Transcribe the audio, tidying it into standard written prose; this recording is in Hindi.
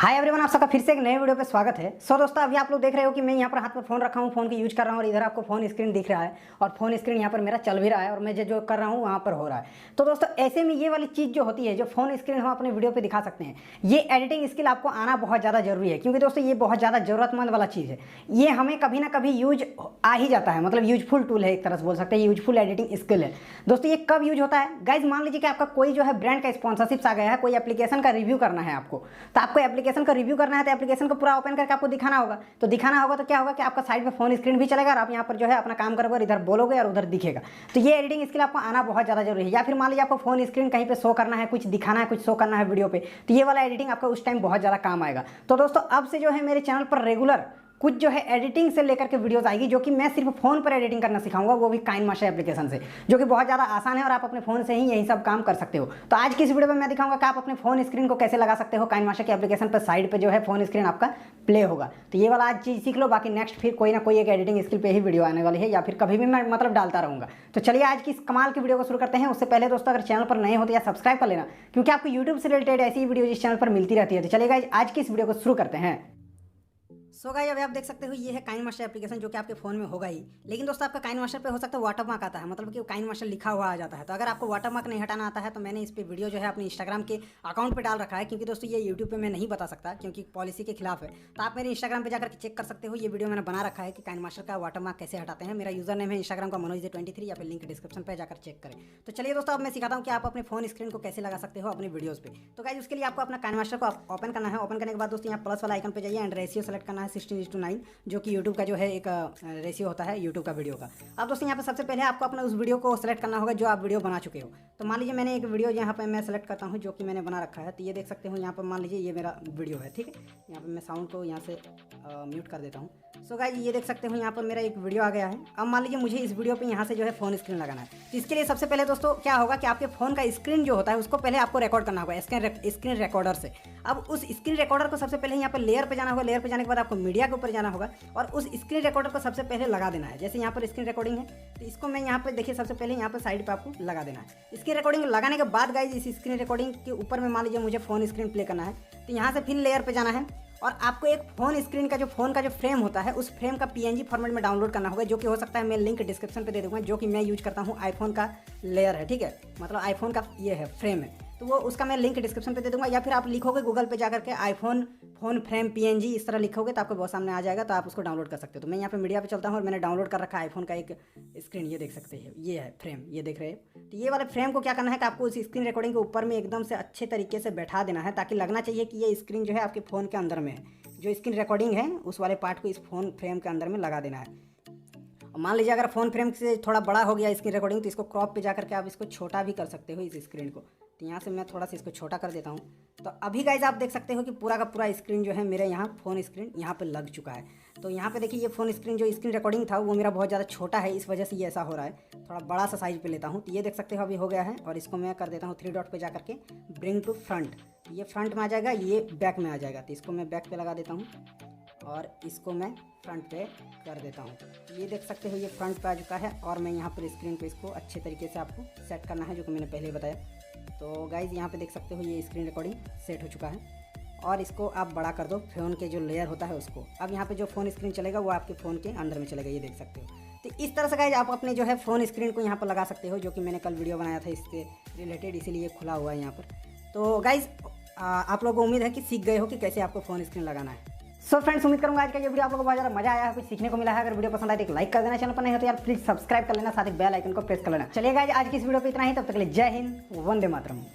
हाय एवरीवन, आप सबका फिर से एक नए वीडियो पे स्वागत है। दोस्तों, अभी आप लोग देख रहे हो कि मैं यहाँ पर हाथ में फ़ोन रखा हूँ, फ़ोन की यूज कर रहा हूँ और इधर आपको फ़ोन स्क्रीन दिख रहा है और फ़ोन स्क्रीन यहाँ पर मेरा चल भी रहा है और मैं जो कर रहा हूँ वहाँ पर हो रहा है। तो दोस्तों, ऐसे में ये वाली चीज़ जो होती है, जो फ़ोन स्क्रीन हम अपने वीडियो पर दिखा सकते हैं, ये एडिटिंग स्किल आपको आना बहुत ज़्यादा जरूरी है, क्योंकि दोस्तों ये बहुत ज़्यादा ज़रूरतमंद वाला चीज़ है। ये हमें कभी ना कभी यूज आ ही जाता है, मतलब यूजफुल टूल है, एक तरह से बोल सकते हैं यूजफुल एडिटिंग स्किल है। दोस्तों, ये कब यूज होता है? गाइज, मान लीजिए कि आपका कोई जो है ब्रांड का स्पॉन्सरशिप आ गया है, कोई एप्लीकेशन का रिव्यू करना है आपको, तो आपको एप्लीकेशन का रिव्यू करना है तो एप्लीकेशन को पूरा ओपन करके आपको दिखाना होगा। तो दिखाना होगा तो क्या होगा कि आपका साइड में फोन स्क्रीन भी चलेगा और आप यहाँ पर जो है अपना काम करोगे और इधर बोलोगे और उधर दिखेगा। तो ये एडिटिंग स्किल आपको आना बहुत ज़्यादा जरूरी है। या फिर मान लीजिए आपको फोन स्क्रीन कहीं पे शो करना है, कुछ दिखाना है, कुछ शो करना है वीडियो पे, तो ये वाला एडिटिंग आपको उस टाइम बहुत ज़्यादा काम आएगा। तो दोस्तों, अब से जो है मेरे चैनल पर रेगुलर कुछ जो है एडिटिंग से लेकर के वीडियोस आएगी, जो कि मैं सिर्फ फोन पर एडिटिंग करना सिखाऊंगा, वो भी काइनमास्टर एप्लीकेशन से, जो कि बहुत ज़्यादा आसान है और आप अपने फोन से ही यही सब काम कर सकते हो। तो आज की इस वीडियो में मैं दिखाऊंगा कि आप अपने फोन स्क्रीन को कैसे लगा सकते हो। काइनमास्टर के एप्लीकेशन पर साइड पे जो है फोन स्क्रीन आपका प्ले होगा। तो ये वाला आज चीज़ सीख लो, बाकी नेक्स्ट फिर कोई ना कोई एक एडिटिंग स्किल पे ही वीडियो आने वाली है, या फिर कभी भी मैं मतलब डालता रहूँगा। तो चलिए आज की इस कमाल की वीडियो को शुरू करते हैं। उससे पहले दोस्तों, अगर चैनल पर नए हो तो या सब्सक्राइब कर लेना, क्योंकि आपको यूट्यूब से रिलेटेड ऐसी वीडियो इस चैनल पर मिलती रहती है। तो चलिए गाइस, आज की इस वीडियो को शुरू करते हैं। गाइस, अभी आप देख सकते हो ये है काइनमास्टर एप्लीकेशन, जो कि आपके फोन में होगा ही। लेकिन दोस्तों, आपका काइनमास्टर पे हो सकता है वाटरमार्क आता है, मतलब कि काइनमास्टर लिखा हुआ आ जाता है। तो अगर आपको वाटरमार्क नहीं हटाना आता है तो मैंने इस पे वीडियो जो है अपने इंस्टाग्राम के अकाउंट पे डाल रखा है, क्योंकि दोस्तों ये यूट्यूब पे मैं नहीं बता सकता, क्योंकि पॉलिसी के खिलाफ है। तो आप मेरे इंस्टाग्राम पे जाकर चेक कर सकते हो, ये वीडियो मैंने बना रखा है कि काइनमास्टर का वाटरमार्क कैसे हटाते हैं। मेरा यूजर नेम है इंस्टाग्राम का Manoj23, या फिर लिंक डिस्क्रिप्शन पर जाकर चेक करें। तो चलिए दोस्तों, अब मैं सिखाता हूँ कि आप अपने फोन स्क्रीन को कैसे लगा सकते हो अपनी वीडियोज पे। तो गाइस, उसके लिए आपको अपना काइनमास्टर को ओपन करना है। ओपन करने के बाद दोस्तों, यहाँ प्लस वाला आइकन पे जाइए एंड रेशियो सेलेक्ट करना है 16:9, जो कि YouTube का जो है एक रेशियो होता है YouTube का वीडियो का। अब दोस्तों, यहाँ पे सबसे पहले आपको अपना उस वीडियो को सेलेक्ट करना होगा जो आप वीडियो बना चुके हो। तो मान लीजिए मैंने एक वीडियो यहाँ पे मैं सेलेक्ट करता हूँ, जो कि मैंने बना रखा है। तो ये देख सकते हो, यहाँ पर मान लीजिए ये मेरा वीडियो है, ठीक है। यहाँ पे मैं साउंड को यहाँ से म्यूट कर देता हूँ। सो गाइस, ये देख सकते हो यहाँ पर मेरा एक वीडियो आ गया है। अब मान लीजिए मुझे इस वीडियो पे यहाँ से जो है फोन स्क्रीन लगाना है। तो इसके लिए सबसे पहले दोस्तों क्या होगा कि आपके फोन का स्क्रीन जो होता है उसको पहले आपको रिकॉर्ड करना होगा स्क्रीन रिकॉर्डर से। अब उस स्क्रीन रिकॉर्डर को सबसे पहले यहाँ पर लेयर पे जाना होगा। लेयर पे जाने के बाद आपको मीडिया के ऊपर जाना होगा और उस स्क्रीन रिकॉर्डर को सबसे पहले लगा देना है। जैसे यहाँ पर स्क्रीन रिकॉर्डिंग है, तो इसको मैं यहाँ पे देखिए सबसे पहले यहाँ पर साइड पे आपको लगा देना है। स्क्रीन रिकॉर्डिंग लगाने के बाद गाइस, इस स्क्रीन रिकॉर्डिंग के ऊपर में मान लीजिए मुझे फोन स्क्रीन प्ले करना है, तो यहाँ से फिर लेयर पे जाना है और आपको एक फोन स्क्रीन का जो फ्रेम होता है, उस फ्रेम का PNG फॉर्मेट में डाउनलोड करना होगा, जो कि हो सकता है मैं लिंक डिस्क्रिप्शन पे दे दूंगा। जो कि मैं यूज करता हूँ आईफोन का लेयर है, ठीक है, मतलब आईफोन का ये है फ्रेम है, तो वो उसका मैं लिंक डिस्क्रिप्शन पे दे दूंगा। या फिर आप लिखोगे गूगल पे जाकर के आईफोन फोन फ्रेम PNG इस तरह लिखोगे तो आपको बहुत सामने आ जाएगा, तो आप उसको डाउनलोड कर सकते हो। तो मैं यहाँ पे मीडिया पे चलता हूँ और मैंने डाउनलोड कर रखा है आईफोन का एक स्क्रीन, ये देख सकते हैं, ये है फ्रेम, ये देख रहे हैं। तो ये वाले फ्रेम को क्या करना है कि आपको उस स्क्रीन रिकॉर्डिंग के ऊपर में एकदम से अच्छे तरीके से बैठा देना है, ताकि लगना चाहिए कि ये स्क्रीन जो है आपके फ़ोन के अंदर में है। जो स्क्रीन रिकॉर्डिंग है उस वाले पार्ट को इस फोन फ्रेम के अंदर में लगा देना है। मान लीजिए अगर फोन फ्रेम से थोड़ा बड़ा हो गया स्क्रीन रिकॉर्डिंग, तो इसको क्रॉप पे जाकर के आप इसको छोटा भी कर सकते हो इस स्क्रीन को। तो यहाँ से मैं थोड़ा सा इसको छोटा कर देता हूँ। तो अभी गाइस आप देख सकते हो कि पूरा का पूरा स्क्रीन जो है मेरे यहाँ फोन स्क्रीन यहाँ पे लग चुका है। तो यहाँ पे देखिए, ये फोन स्क्रीन जो स्क्रीन रिकॉर्डिंग था वो मेरा बहुत ज़्यादा छोटा है, इस वजह से ये ऐसा हो रहा है। थोड़ा बड़ा सा साइज पे लेता हूँ, तो ये देख सकते हो अभी हो गया है। और इसको मैं कर देता हूँ 3 डॉट पे जाकर के ब्रिंग टू फ्रंट। ये फ्रंट में आ जाएगा, ये बैक में आ जाएगा। तो इसको मैं बैक पे लगा देता हूँ और इसको मैं फ्रंट पे कर देता हूँ। ये देख सकते हो ये फ्रंट पे आ चुका है और मैं यहाँ पर स्क्रीन पे इसको अच्छे तरीके से आपको सेट करना है, जो कि मैंने पहले ही बताया। तो गाइज़, यहाँ पे देख सकते हो ये स्क्रीन रिकॉर्डिंग सेट हो चुका है और इसको आप बड़ा कर दो फ़ोन के जो लेयर होता है उसको। अब यहाँ पे जो फ़ोन स्क्रीन चलेगा वो आपके फ़ोन के अंदर में चलेगा, ये देख सकते हो। तो इस तरह से गाइज आप अपने जो है फ़ोन स्क्रीन को यहाँ पर लगा सकते हो, जो कि मैंने कल वीडियो बनाया था इसके रिलेटेड, इसीलिए खुला हुआ है यहाँ पर। तो गाइज़, आप लोगों को उम्मीद है कि सीख गए हो कि कैसे आपको फ़ोन स्क्रीन लगाना है। फ्रेंड्स, उम्मीद करूंगा आज का ये वीडियो आप लोगों को बहुत ज़्यादा मजा आया है, कुछ सीखने को मिला है। अगर वीडियो पसंद आए तो एक लाइक कर देना, चैनल पर नहीं हो तो यार प्लीज सब्सक्राइब कर लेना, साथ ही बेल आइकन को प्रेस कर लेना। चलिए गाइस, आज की इस वीडियो पे इतना ही, तब तक के लिए जय हिंद, वंदे मातरम।